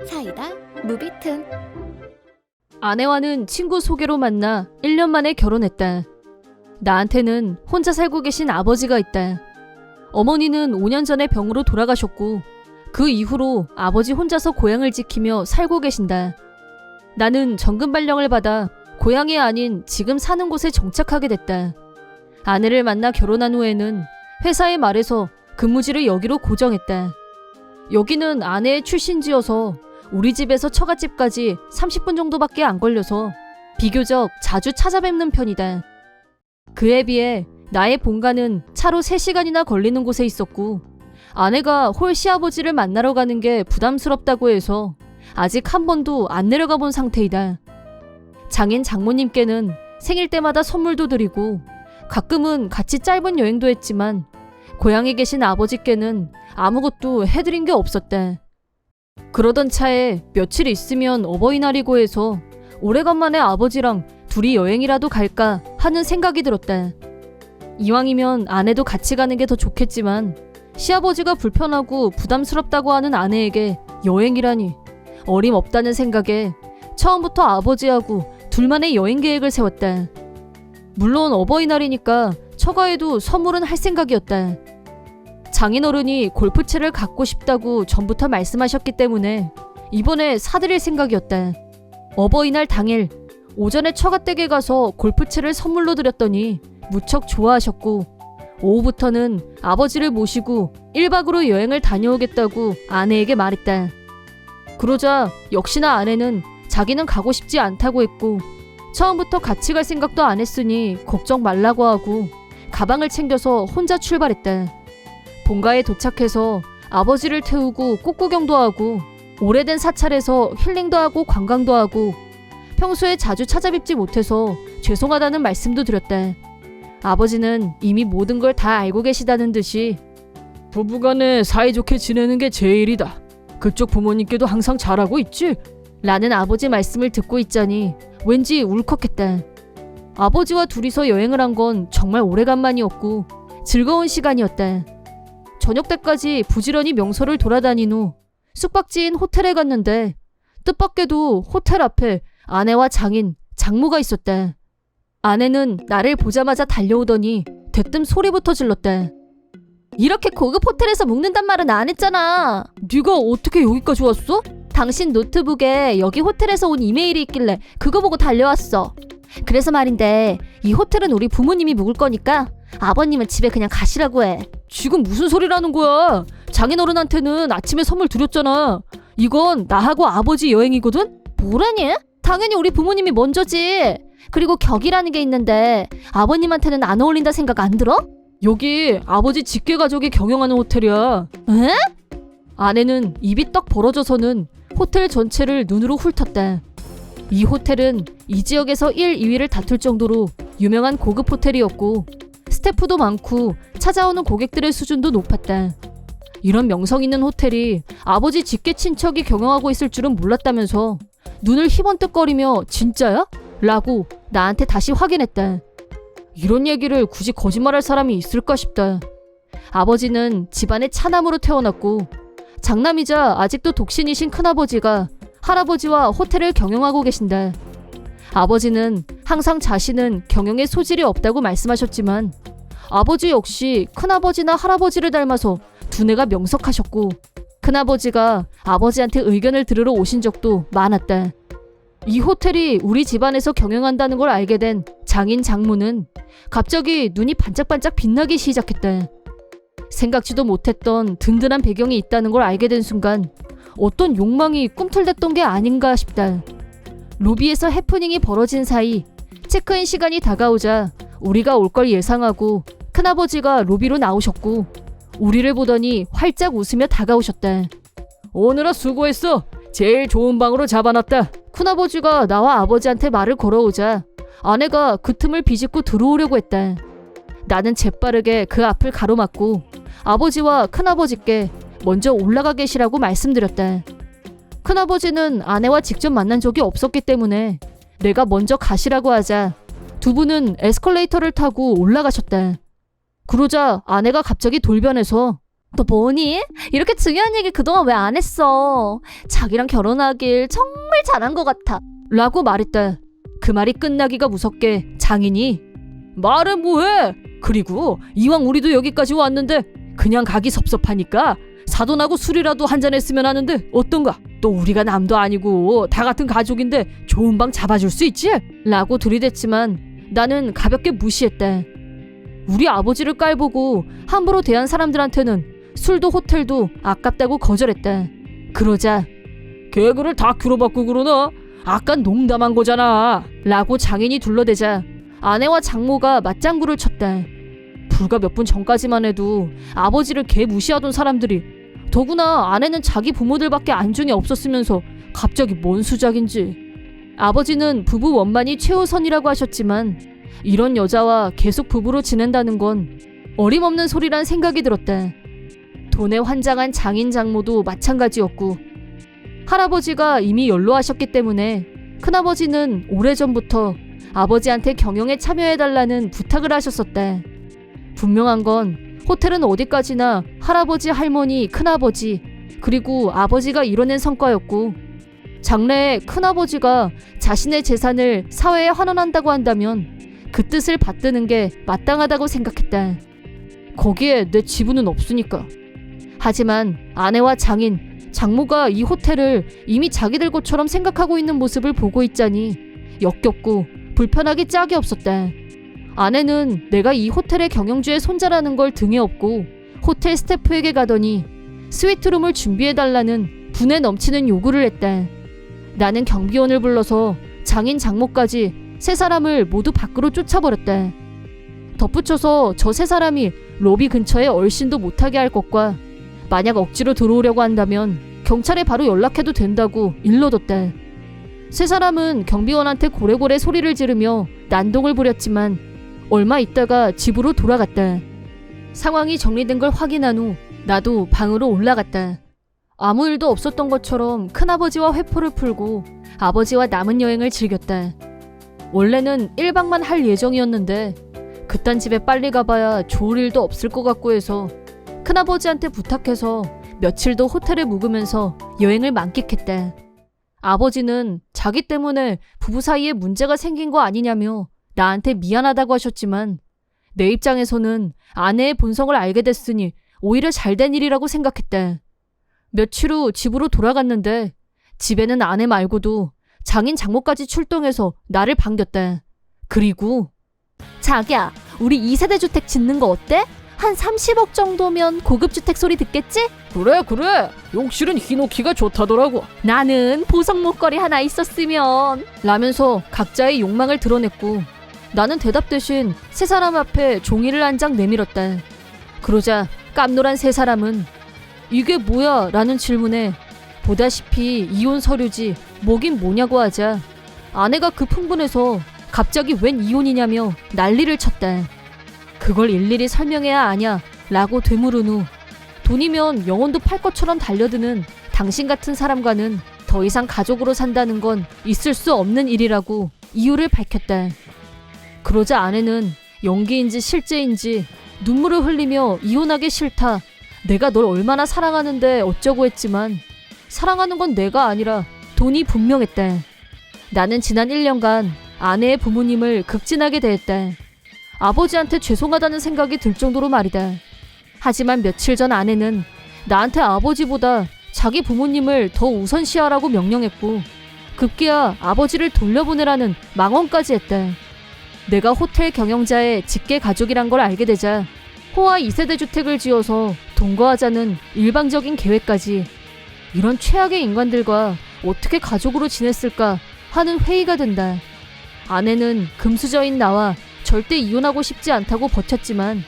사이다 무비튼. 아내와는 친구 소개로 만나 1년 만에 결혼했다. 나한테는 혼자 살고 계신 아버지가 있다. 어머니는 5년 전에 병으로 돌아가셨고 그 이후로 아버지 혼자서 고향을 지키며 살고 계신다. 나는 정금 발령을 받아 고향이 아닌 지금 사는 곳에 정착하게 됐다. 아내를 만나 결혼한 후에는 회사의 말에서 근무지를 여기로 고정했다. 여기는 아내의 출신지여서 우리 집에서 처갓집까지 30분 정도밖에 안 걸려서 비교적 자주 찾아뵙는 편이다. 그에 비해 나의 본가는 차로 3시간이나 걸리는 곳에 있었고 아내가 홀 시아버지를 만나러 가는 게 부담스럽다고 해서 아직 한 번도 안 내려가 본 상태이다. 장인 장모님께는 생일 때마다 선물도 드리고 가끔은 같이 짧은 여행도 했지만 고향에 계신 아버지께는 아무것도 해드린 게 없었다. 그러던 차에 며칠 있으면 어버이날이고 해서 오래간만에 아버지랑 둘이 여행이라도 갈까 하는 생각이 들었다. 이왕이면 아내도 같이 가는 게 더 좋겠지만 시아버지가 불편하고 부담스럽다고 하는 아내에게 여행이라니 어림없다는 생각에 처음부터 아버지하고 둘만의 여행 계획을 세웠다. 물론 어버이날이니까 처가에도 선물은 할 생각이었다. 장인어른이 골프채를 갖고 싶다고 전부터 말씀하셨기 때문에 이번에 사드릴 생각이었다. 어버이날 당일 오전에 처가댁에 가서 골프채를 선물로 드렸더니 무척 좋아하셨고 오후부터는 아버지를 모시고 1박으로 여행을 다녀오겠다고 아내에게 말했다. 그러자 역시나 아내는 자기는 가고 싶지 않다고 했고 처음부터 같이 갈 생각도 안 했으니 걱정 말라고 하고 가방을 챙겨서 혼자 출발했다. 본가에 도착해서 아버지를 태우고 꽃구경도 하고 오래된 사찰에서 힐링도 하고 관광도 하고 평소에 자주 찾아뵙지 못해서 죄송하다는 말씀도 드렸다. 아버지는 이미 모든 걸 다 알고 계시다는 듯이 부부간에 사이좋게 지내는 게 제일이다. 그쪽 부모님께도 항상 잘하고 있지? 라는 아버지 말씀을 듣고 있자니 왠지 울컥했다. 아버지와 둘이서 여행을 한 건 정말 오래간만이었고 즐거운 시간이었다. 저녁 때까지 부지런히 명소를 돌아다닌 후 숙박지인 호텔에 갔는데 뜻밖에도 호텔 앞에 아내와 장인, 장모가 있었다. 아내는 나를 보자마자 달려오더니 대뜸 소리부터 질렀다. 이렇게 고급 호텔에서 묵는단 말은 안 했잖아. 네가 어떻게 여기까지 왔어? 당신 노트북에 여기 호텔에서 온 이메일이 있길래 그거 보고 달려왔어. 그래서 말인데 이 호텔은 우리 부모님이 묵을 거니까 아버님은 집에 그냥 가시라고 해. 지금 무슨 소리라는 거야? 장인어른한테는 아침에 선물 드렸잖아. 이건 나하고 아버지 여행이거든? 뭐라니? 당연히 우리 부모님이 먼저지. 그리고 격이라는 게 있는데 아버님한테는 안 어울린다 생각 안 들어? 여기 아버지 직계 가족이 경영하는 호텔이야. 에? 아내는 입이 떡 벌어져서는 호텔 전체를 눈으로 훑었다. 이 호텔은 이 지역에서 1, 2위를 다툴 정도로 유명한 고급 호텔이었고 스태프도 많고 찾아오는 고객들의 수준도 높았다. 이런 명성 있는 호텔이 아버지 직계 친척이 경영하고 있을 줄은 몰랐다면서 눈을 희번뜩거리며 진짜야? 라고 나한테 다시 확인했다. 이런 얘기를 굳이 거짓말할 사람이 있을까 싶다. 아버지는 집안의 차남으로 태어났고 장남이자 아직도 독신이신 큰아버지가 할아버지와 호텔을 경영하고 계신다. 아버지는 항상 자신은 경영에 소질이 없다고 말씀하셨지만 아버지 역시 큰아버지나 할아버지를 닮아서 두뇌가 명석하셨고 큰아버지가 아버지한테 의견을 들으러 오신 적도 많았다. 이 호텔이 우리 집안에서 경영한다는 걸 알게 된 장인 장모는 갑자기 눈이 반짝반짝 빛나기 시작했다. 생각지도 못했던 든든한 배경이 있다는 걸 알게 된 순간 어떤 욕망이 꿈틀댔던 게 아닌가 싶다. 로비에서 해프닝이 벌어진 사이 체크인 시간이 다가오자 우리가 올 걸 예상하고 큰아버지가 로비로 나오셨고 우리를 보더니 활짝 웃으며 다가오셨다. 오늘아 수고했어. 제일 좋은 방으로 잡아놨다. 큰아버지가 나와 아버지한테 말을 걸어오자 아내가 그 틈을 비집고 들어오려고 했다. 나는 재빠르게 그 앞을 가로막고 아버지와 큰아버지께 먼저 올라가 계시라고 말씀드렸다. 큰아버지는 아내와 직접 만난 적이 없었기 때문에 내가 먼저 가시라고 하자 두 분은 에스컬레이터를 타고 올라가셨다. 그러자 아내가 갑자기 돌변해서 너 뭐니? 이렇게 중요한 얘기 그동안 왜 안 했어? 자기랑 결혼하길 정말 잘한 것 같아. 라고 말했다. 그 말이 끝나기가 무섭게 장인이 말해 뭐해? 그리고 이왕 우리도 여기까지 왔는데 그냥 가기 섭섭하니까 사돈하고 술이라도 한잔 했으면 하는데 어떤가? 또 우리가 남도 아니고 다 같은 가족인데 좋은 방 잡아줄 수 있지? 라고 들이댔지만 나는 가볍게 무시했다. 우리 아버지를 깔보고 함부로 대한 사람들한테는 술도 호텔도 아깝다고 거절했다. 그러자 개그를 다큐로 바꾸고 그러나? 아까 농담한 거잖아. 라고 장인이 둘러대자 아내와 장모가 맞장구를 쳤다. 불과 몇 분 전까지만 해도 아버지를 개 무시하던 사람들이 더구나 아내는 자기 부모들밖에 안중에 없었으면서 갑자기 뭔 수작인지. 아버지는 부부 원만이 최우선이라고 하셨지만 이런 여자와 계속 부부로 지낸다는 건 어림없는 소리란 생각이 들었다. 돈에 환장한 장인 장모도 마찬가지였고 할아버지가 이미 연로하셨기 때문에 큰아버지는 오래전부터 아버지한테 경영에 참여해달라는 부탁을 하셨었다. 분명한 건 호텔은 어디까지나 할아버지, 할머니, 큰아버지 그리고 아버지가 이뤄낸 성과였고 장래에 큰아버지가 자신의 재산을 사회에 환원한다고 한다면 그 뜻을 받드는 게 마땅하다고 생각했다. 거기에 내 지분은 없으니까. 하지만 아내와 장인, 장모가 이 호텔을 이미 자기들 것처럼 생각하고 있는 모습을 보고 있자니 역겹고 불편하기 짝이 없었다. 아내는 내가 이 호텔의 경영주의 손자라는 걸 등에 업고 호텔 스태프에게 가더니 스위트룸을 준비해달라는 분에 넘치는 요구를 했다. 나는 경비원을 불러서 장인 장모까지 세 사람을 모두 밖으로 쫓아버렸다. 덧붙여서 저 세 사람이 로비 근처에 얼씬도 못하게 할 것과 만약 억지로 들어오려고 한다면 경찰에 바로 연락해도 된다고 일러뒀다. 세 사람은 경비원한테 고래고래 소리를 지르며 난동을 부렸지만 얼마 있다가 집으로 돌아갔다. 상황이 정리된 걸 확인한 후 나도 방으로 올라갔다. 아무 일도 없었던 것처럼 큰아버지와 회포를 풀고 아버지와 남은 여행을 즐겼다. 원래는 1박만 할 예정이었는데 그딴 집에 빨리 가봐야 좋을 일도 없을 것 같고 해서 큰아버지한테 부탁해서 며칠 더 호텔에 묵으면서 여행을 만끽했다. 아버지는 자기 때문에 부부 사이에 문제가 생긴 거 아니냐며 나한테 미안하다고 하셨지만 내 입장에서는 아내의 본성을 알게 됐으니 오히려 잘된 일이라고 생각했다. 며칠 후 집으로 돌아갔는데 집에는 아내 말고도 장인 장모까지 출동해서 나를 반겼다. 그리고 자기야, 우리 2세대 주택 짓는 거 어때? 한 30억 정도면 고급 주택 소리 듣겠지? 그래 용실은 히노키가 좋다더라고. 나는 보석 목걸이 하나 있었으면 라면서 각자의 욕망을 드러냈고 나는 대답 대신 세 사람 앞에 종이를 한 장 내밀었다. 그러자 깜놀한 세 사람은 이게 뭐야? 라는 질문에 보다시피 이혼 서류지 뭐긴 뭐냐고 하자 아내가 그 풍분해서 갑자기 웬 이혼이냐며 난리를 쳤다. 그걸 일일이 설명해야 아냐? 라고 되물은 후 돈이면 영혼도 팔 것처럼 달려드는 당신 같은 사람과는 더 이상 가족으로 산다는 건 있을 수 없는 일이라고 이유를 밝혔다. 그러자 아내는 연기인지 실제인지 눈물을 흘리며 이혼하기 싫다. 내가 널 얼마나 사랑하는데 어쩌고 했지만 사랑하는 건 내가 아니라 돈이 분명했다. 나는 지난 1년간 아내의 부모님을 극진하게 대했다. 아버지한테 죄송하다는 생각이 들 정도로 말이다. 하지만 며칠 전 아내는 나한테 아버지보다 자기 부모님을 더 우선시하라고 명령했고 급기야 아버지를 돌려보내라는 망언까지 했다. 내가 호텔 경영자의 직계 가족이란 걸 알게 되자 호화 2세대 주택을 지어서 동거하자는 일방적인 계획까지 이런 최악의 인간들과 어떻게 가족으로 지냈을까 하는 회의가 된다. 아내는 금수저인 나와 절대 이혼하고 싶지 않다고 버텼지만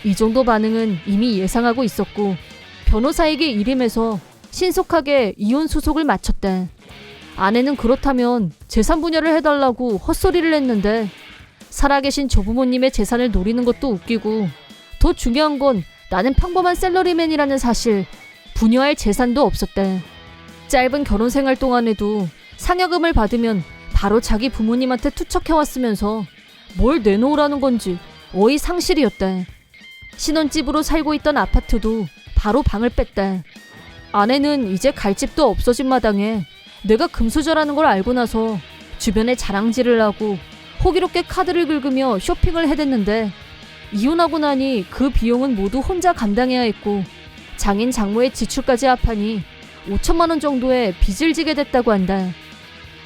이 정도 반응은 이미 예상하고 있었고 변호사에게 일임해서 신속하게 이혼 소송을 마쳤다. 아내는 그렇다면 재산 분할을 해달라고 헛소리를 했는데 살아계신 조부모님의 재산을 노리는 것도 웃기고 더 중요한 건 나는 평범한 셀러리맨이라는 사실, 분여할 재산도 없었다. 짧은 결혼 생활 동안에도 상여금을 받으면 바로 자기 부모님한테 투척해왔으면서 뭘 내놓으라는 건지 어이 상실이었다. 신혼집으로 살고 있던 아파트도 바로 방을 뺐다. 아내는 이제 갈 집도 없어진 마당에 내가 금수저라는 걸 알고 나서 주변에 자랑질을 하고 호기롭게 카드를 긁으며 쇼핑을 해댔는데 이혼하고 나니 그 비용은 모두 혼자 감당해야 했고 장인 장모의 지출까지 합하니 5천만 원 정도의 빚을 지게 됐다고 한다.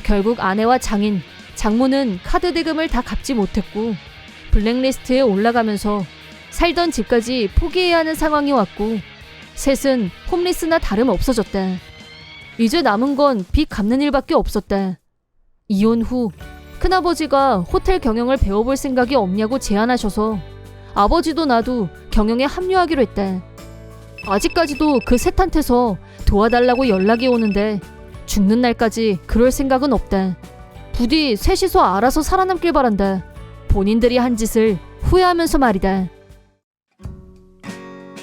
결국 아내와 장인, 장모는 카드 대금을 다 갚지 못했고 블랙리스트에 올라가면서 살던 집까지 포기해야 하는 상황이 왔고 셋은 홈리스나 다름없어졌다. 이제 남은 건 빚 갚는 일밖에 없었다. 이혼 후 큰아버지가 호텔 경영을 배워볼 생각이 없냐고 제안하셔서 아버지도 나도 경영에 합류하기로 했다. 아직까지도 그 셋한테서 도와달라고 연락이 오는데 죽는 날까지 그럴 생각은 없다. 부디 셋이서 알아서 살아남길 바란다. 본인들이 한 짓을 후회하면서 말이다.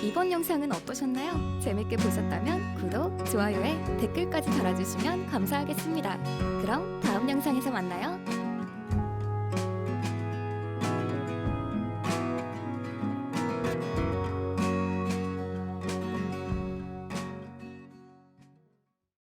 이번 영상은 어떠셨나요? 재밌게 보셨다면 구독, 좋아요에 댓글까지 달아주시면 감사하겠습니다. 그럼 다음 영상에서 만나요.